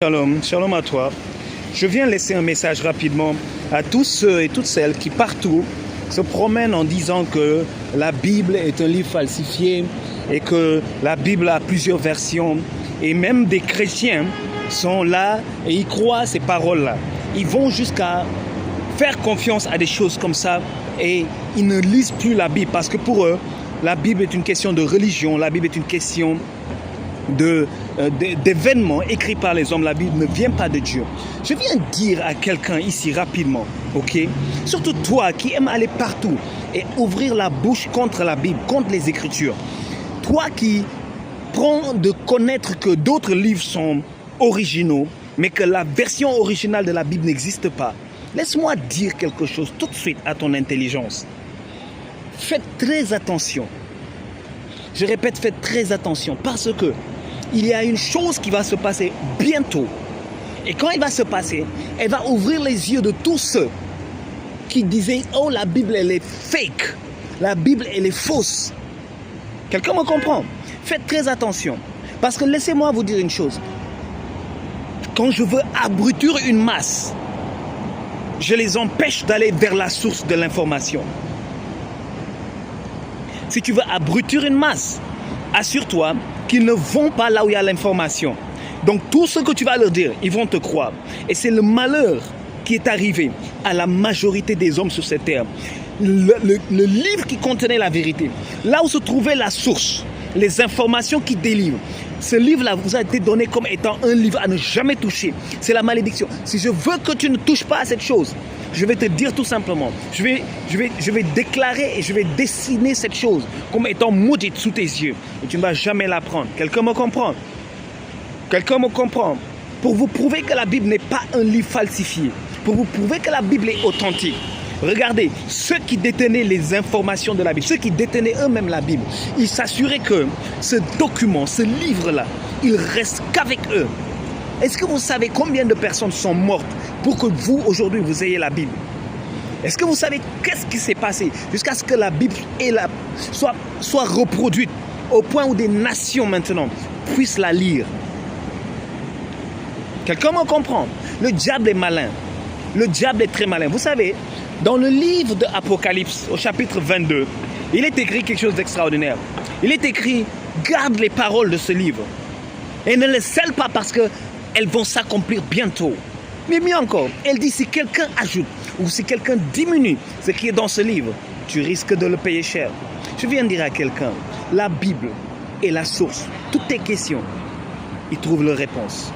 Shalom, shalom à toi. Je viens laisser un message rapidement à tous ceux et toutes celles qui partout se promènent en disant que la Bible est un livre falsifié et que la Bible a plusieurs versions et même des chrétiens sont là et ils croient à ces paroles-là. Ils vont jusqu'à faire confiance à des choses comme ça et ils ne lisent plus la Bible parce que pour eux, la Bible est une question de religion, la Bible est une question d'événements écrits par les hommes. La Bible ne vient pas de Dieu. Je viens dire à quelqu'un ici rapidement, ok? Surtout toi qui aimes aller partout et ouvrir la bouche contre la Bible, contre les Écritures. Toi qui prends de connaître que d'autres livres sont originaux, mais que la version originale de la Bible n'existe pas. Laisse-moi dire quelque chose tout de suite à ton intelligence. Faites très attention. Je répète, faites très attention parce que il y a une chose qui va se passer bientôt. Et quand elle va se passer, elle va ouvrir les yeux de tous ceux qui disaient « Oh, la Bible, elle est fake. La Bible, elle est fausse. » Quelqu'un me comprend? Faites très attention. Parce que laissez-moi vous dire une chose. Quand je veux abrutir une masse, je les empêche d'aller vers la source de l'information. Si tu veux abrutir une masse, assure-toi qu'ils ne vont pas là où il y a l'information. Donc tout ce que tu vas leur dire, ils vont te croire. Et c'est le malheur qui est arrivé à la majorité des hommes sur cette terre. Le livre qui contenait la vérité, là où se trouvait la source, les informations qui délivrent, ce livre-là vous a été donné comme étant un livre à ne jamais toucher. C'est la malédiction. Si je veux que tu ne touches pas à cette chose, je vais te dire tout simplement, je vais déclarer et je vais dessiner cette chose comme étant maudite sous tes yeux. Et tu ne vas jamais la prendre. Quelqu'un me comprend? Quelqu'un me comprend? Pour vous prouver que la Bible n'est pas un livre falsifié, pour vous prouver que la Bible est authentique, regardez, ceux qui détenaient les informations de la Bible, ceux qui détenaient eux-mêmes la Bible, ils s'assuraient que ce document, ce livre-là, il reste qu'avec eux. Est-ce que vous savez combien de personnes sont mortes pour que vous, aujourd'hui, vous ayez la Bible? Est-ce que vous savez qu'est-ce qui s'est passé jusqu'à ce que la Bible soit reproduite au point où des nations maintenant puissent la lire? Quelqu'un me comprend? Le diable est malin. Le diable est très malin. Vous savez, dans le livre de Apocalypse, au chapitre 22, il est écrit quelque chose d'extraordinaire. Il est écrit, garde les paroles de ce livre et ne les scelle pas parce qu'elles vont s'accomplir bientôt. Mais mieux encore, elle dit si quelqu'un ajoute ou si quelqu'un diminue ce qui est dans ce livre, tu risques de le payer cher. Je viens de dire à quelqu'un, la Bible est la source. Toutes tes questions, ils trouvent leur réponse.